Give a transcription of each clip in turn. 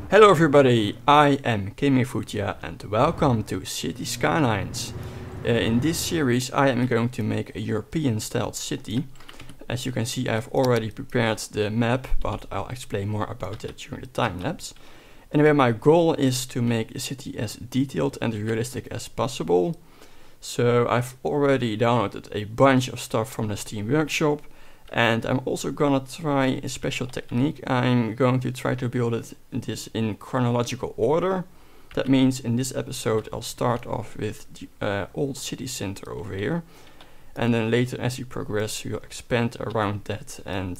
Hello everybody, I am Futia and welcome to City Skylines. In this series I am going to make a European styled city. As you can see, I've already prepared the map, but I'll explain more about that during the time lapse. Anyway, my goal is to make the city as detailed and realistic as possible. So I've already downloaded a bunch of stuff from the Steam Workshop. And I'm also gonna try a special technique. I'm going to try to build this in chronological order. That means in this episode I'll start off with the old city center over here. And then later, as you progress, you'll expand around that and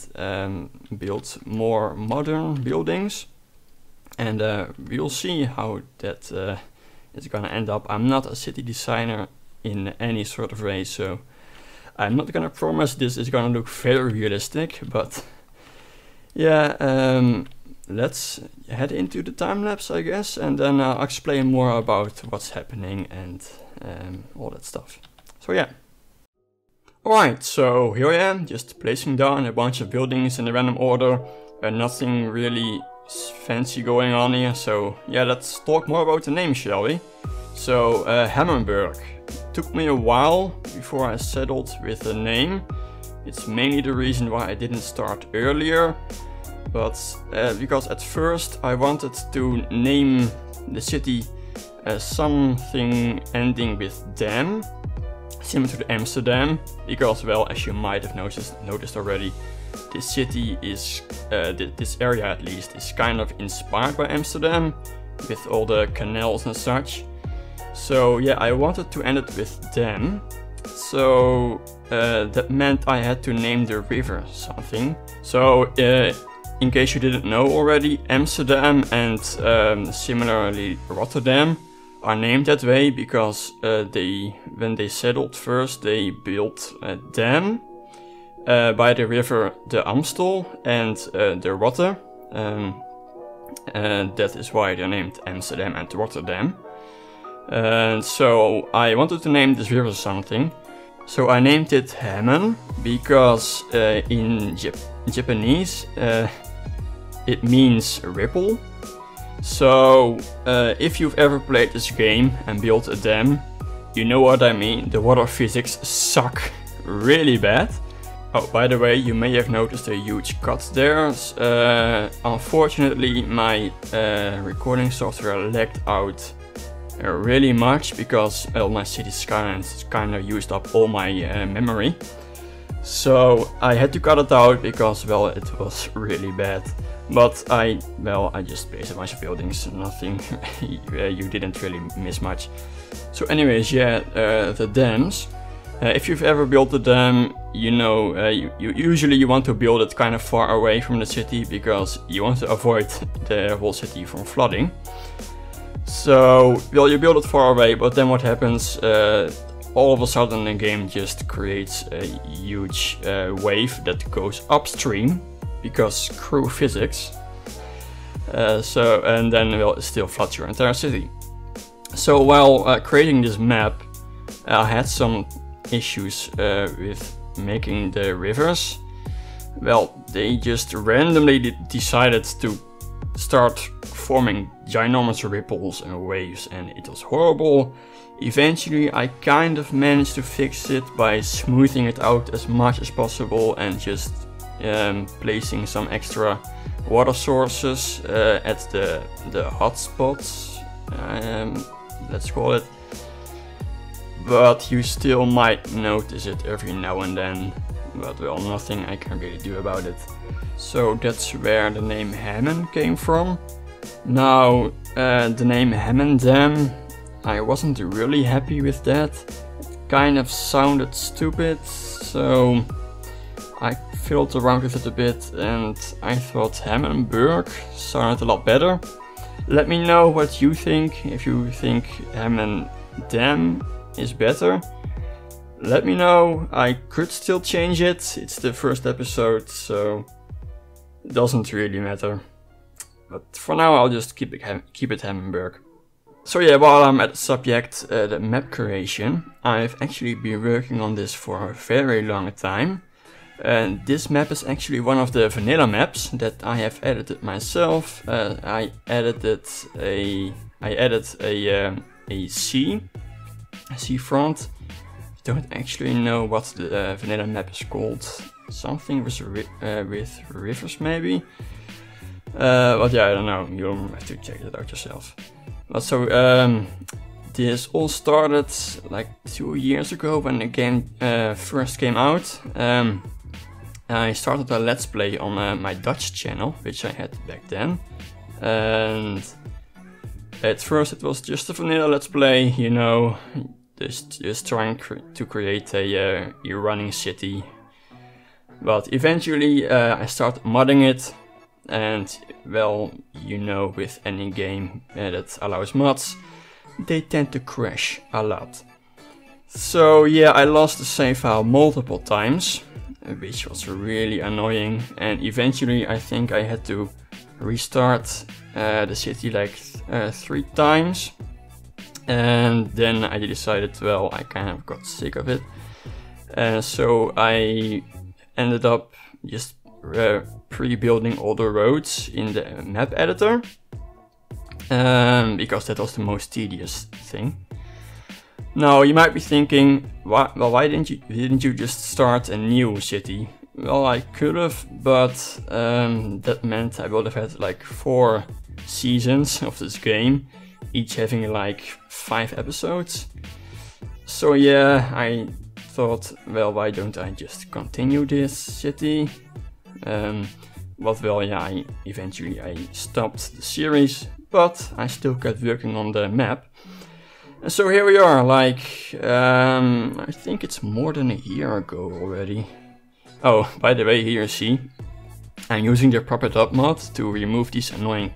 build more modern buildings. And we'll see how that is gonna end up. I'm not a city designer in any sort of way, so I'm not gonna promise this is gonna look very realistic, but yeah, let's head into the time lapse, I guess, and then I'll explain more about what's happening and all that stuff. So yeah. Alright, so here I am, just placing down a bunch of buildings in a random order, and nothing really fancy going on here, so yeah, let's talk more about the name, shall we? So, Hamonburg. Took me a while before I settled with the name. It's mainly the reason why I didn't start earlier, but because at first I wanted to name the city as something ending with dam, similar to Amsterdam, because, well, as you might have noticed already, this city is, this area at least, is kind of inspired by Amsterdam, with all the canals and such. So yeah, I wanted to end it with dam, so that meant I had to name the river something. So in case you didn't know already, Amsterdam and similarly Rotterdam are named that way because when they settled first, they built a dam by the river the Amstel and the Rotte, and that is why they're named Amsterdam and Rotterdam. And so I wanted to name this river something, so I named it Hamon because in Japanese it means ripple. So if you've ever played this game and built a dam, you know what I mean. The water physics suck really bad. Oh, by the way, you may have noticed a huge cut there. Unfortunately, my recording software lagged out really much because my City Skylines kind of used up all my memory. So I had to cut it out because, well, it was really bad. But I just placed a bunch of buildings, nothing, you didn't really miss much. So anyways, yeah, the dams. If you've ever built a dam, you know, usually you want to build it kind of far away from the city because you want to avoid the whole city from flooding. So, well, you build it far away, but then what happens, all of a sudden the game just creates a huge wave that goes upstream, because screw physics. And then, well, it still floods your entire city. So while creating this map, I had some issues with making the rivers. Well, they just randomly decided to start forming ginormous ripples and waves, and it was horrible. Eventually I kind of managed to fix it by smoothing it out as much as possible and just placing some extra water sources at the hotspots, let's call it. But you still might notice it every now and then, but, well, nothing I can really do about it. So that's where the name Hamon came from. Now, the name Hamon Dam, I wasn't really happy with that. It kind of sounded stupid, so I fiddled around with it a bit and I thought Hamonburg sounded a lot better. Let me know what you think. If you think Hamon Dam is better, let me know. I could still change it. It's the first episode, so it doesn't really matter. But for now I'll just keep it Hamonburg. So yeah, while I'm at the subject, the map creation, I've actually been working on this for a very long time. And this map is actually one of the vanilla maps that I have edited myself. I added a seafront. Don't actually know what the vanilla map is called. Something with rivers maybe. But yeah, I don't know. You'll have to check that out yourself. But so this all started like 2 years ago when the game first came out. I started a let's play on my Dutch channel, which I had back then. And at first it was just a vanilla let's play, you know, just trying to create a running city. But eventually I started modding it, and well, you know, with any game that allows mods, they tend to crash a lot. So yeah, I lost the save file multiple times, which was really annoying, and eventually I think I had to restart the city like 3 times. And then I decided, well, I kind of got sick of it. So I ended up just pre-building all the roads in the map editor. Because that was the most tedious thing. Now you might be thinking, why didn't you just start a new city? Well, I could have, but that meant I would have had like 4 seasons of this game, each having like 5 episodes. So yeah, I thought, well, why don't I just continue this city? But well, yeah, eventually I stopped the series, but I still kept working on the map. And so here we are, like, I think it's more than a year ago already. Oh, by the way, here you see, I'm using the Prop It Up mod to remove these annoying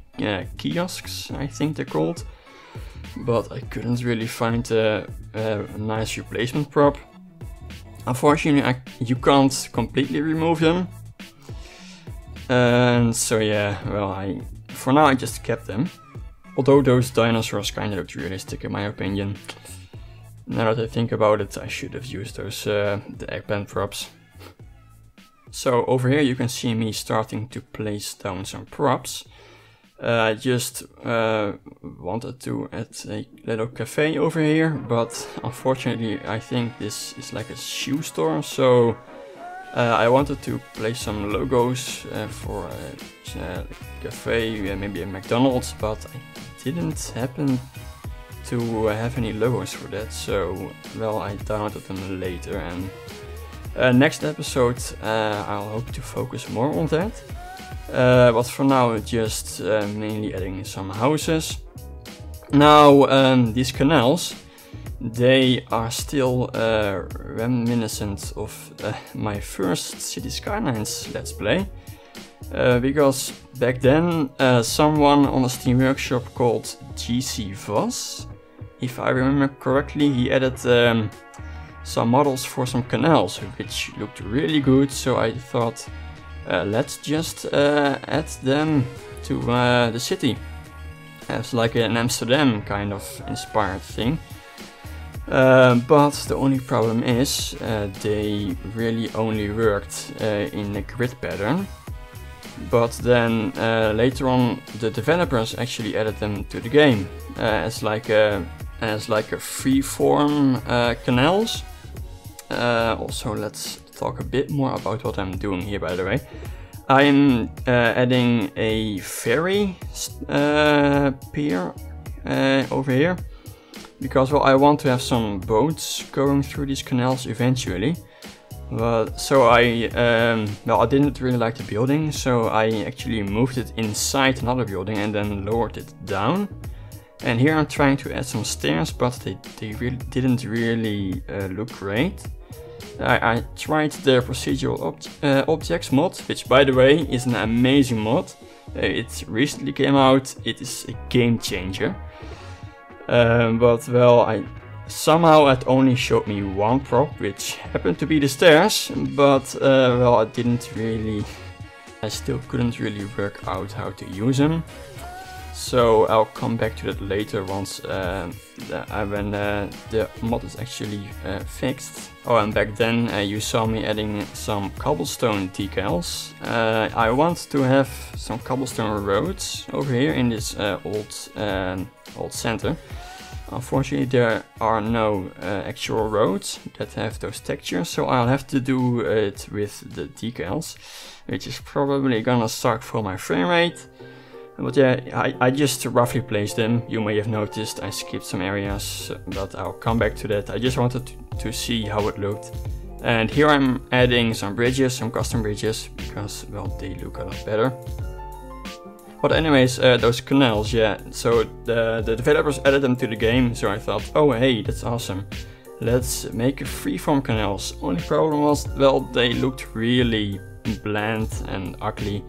kiosks, I think they're called. But I couldn't really find a nice replacement prop. Unfortunately, you can't completely remove them. And so yeah, well, for now I just kept them. Although those dinosaurs kind of looked realistic in my opinion. Now that I think about it, I should have used those the eggplant props. So over here you can see me starting to place down some props. I just wanted to add a little cafe over here, but unfortunately I think this is like a shoe store, so I wanted to place some logos for a cafe, maybe a McDonald's, but I didn't happen to have any logos for that, so well, I downloaded them later, and next episode I'll hope to focus more on that. But for now, just mainly adding some houses. Now, these canals, they are still reminiscent of my first City Skylines Let's Play. Because back then, someone on the Steam Workshop called GC Voss, if I remember correctly, he added some models for some canals, which looked really good, so I thought, let's just add them to the city as like an Amsterdam kind of inspired thing. But the only problem is they really only worked in a grid pattern. But then later on the developers actually added them to the game as like a freeform canals. Also, let's talk a bit more about what I'm doing here, by the way. I'm adding a ferry pier over here, because well, I want to have some boats going through these canals eventually. So I didn't really like the building, so I actually moved it inside another building and then lowered it down. And here I'm trying to add some stairs, but they really didn't really look great. I tried the procedural objects mod, which by the way is an amazing mod. It recently came out, it is a game changer. But well, somehow it only showed me one prop, which happened to be the stairs, but well, I still couldn't really work out how to use them. So I'll come back to that later once when the mod is actually fixed. Oh, and back then you saw me adding some cobblestone decals. I want to have some cobblestone roads over here in this old center. Unfortunately, there are no actual roads that have those textures, so I'll have to do it with the decals, which is probably gonna suck for my frame rate. But yeah, I just roughly placed them. You may have noticed I skipped some areas, but I'll come back to that. I just wanted to see how it looked. And here I'm adding some bridges, some custom bridges, because, well, they look a lot better. But anyways, those canals, yeah, so the developers added them to the game, so I thought, oh hey, that's awesome. Let's make freeform canals. Only problem was, well, they looked really bland and ugly.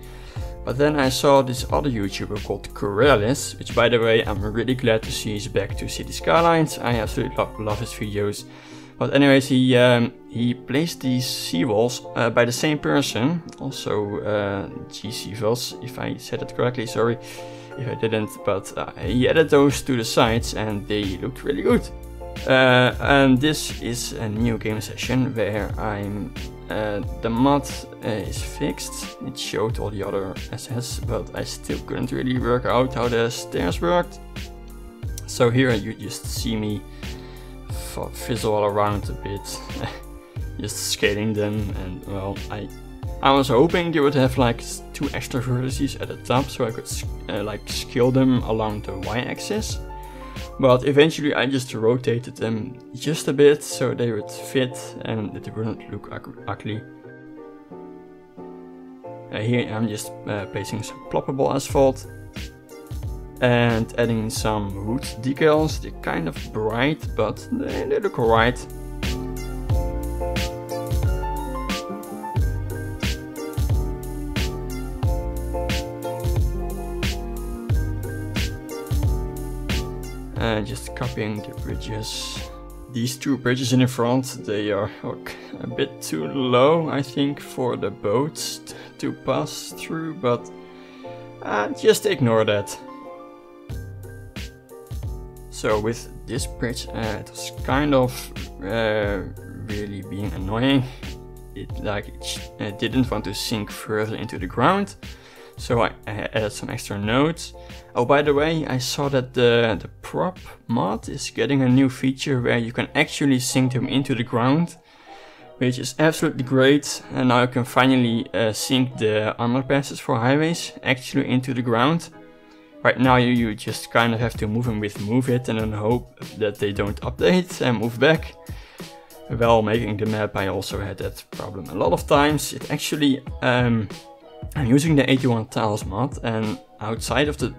But then I saw this other YouTuber called Canals, which, by the way, I'm really glad to see he's back to City Skylines. I absolutely love his videos. But anyways, he placed these seawalls by the same person, also GC Vos, if I said it correctly, sorry if I didn't, but he added those to the sides and they looked really good. And this is a new game session where the mod is fixed. It showed all the other assets, but I still couldn't really work out how the stairs worked. So here you just see me fizzle all around a bit, just scaling them, and well, I was hoping they would have like 2 extra vertices at the top so I could like scale them along the y-axis. But eventually I just rotated them just a bit so they would fit and it wouldn't look ugly. Here I'm just placing some ploppable asphalt and adding some wood decals. They're kind of bright, but they look alright. And just copying the bridges. These 2 bridges in the front, they are a bit too low, I think, for the boats to pass through, but just ignore that. So with this bridge, it was kind of really being annoying. It didn't want to sink further into the ground, so I added some extra nodes. Oh, by the way, I saw that the prop mod is getting a new feature where you can actually sink them into the ground, which is absolutely great. And now you can finally sink the underpasses for highways actually into the ground. Right now you just kind of have to move them with Move It and then hope that they don't update and move back. While making the map I also had that problem a lot of times. It actually, I'm using the 81 tiles mod, and outside of the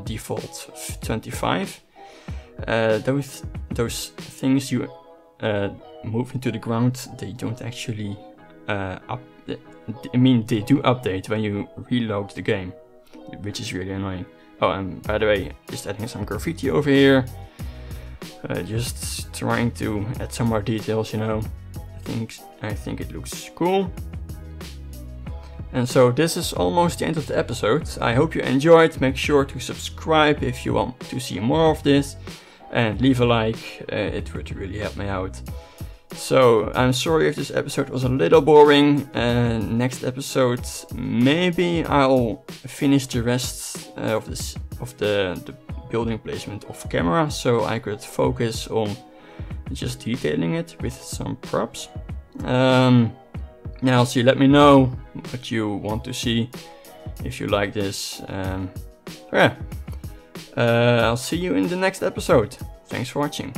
default 25, those things you move into the ground, they don't actually they do update when you reload the game, which is really annoying. Oh, and by the way, just adding some graffiti over here, just trying to add some more details, you know. I think it looks cool. And so this is almost the end of the episode. I hope you enjoyed. Make sure to subscribe if you want to see more of this, and leave a like, it would really help me out. So I'm sorry if this episode was a little boring. Next episode maybe I'll finish the rest of the building placement off camera, so I could focus on just detailing it with some props. Now, so let me know what you want to see, if you like this. Yeah, I'll see you in the next episode. Thanks for watching.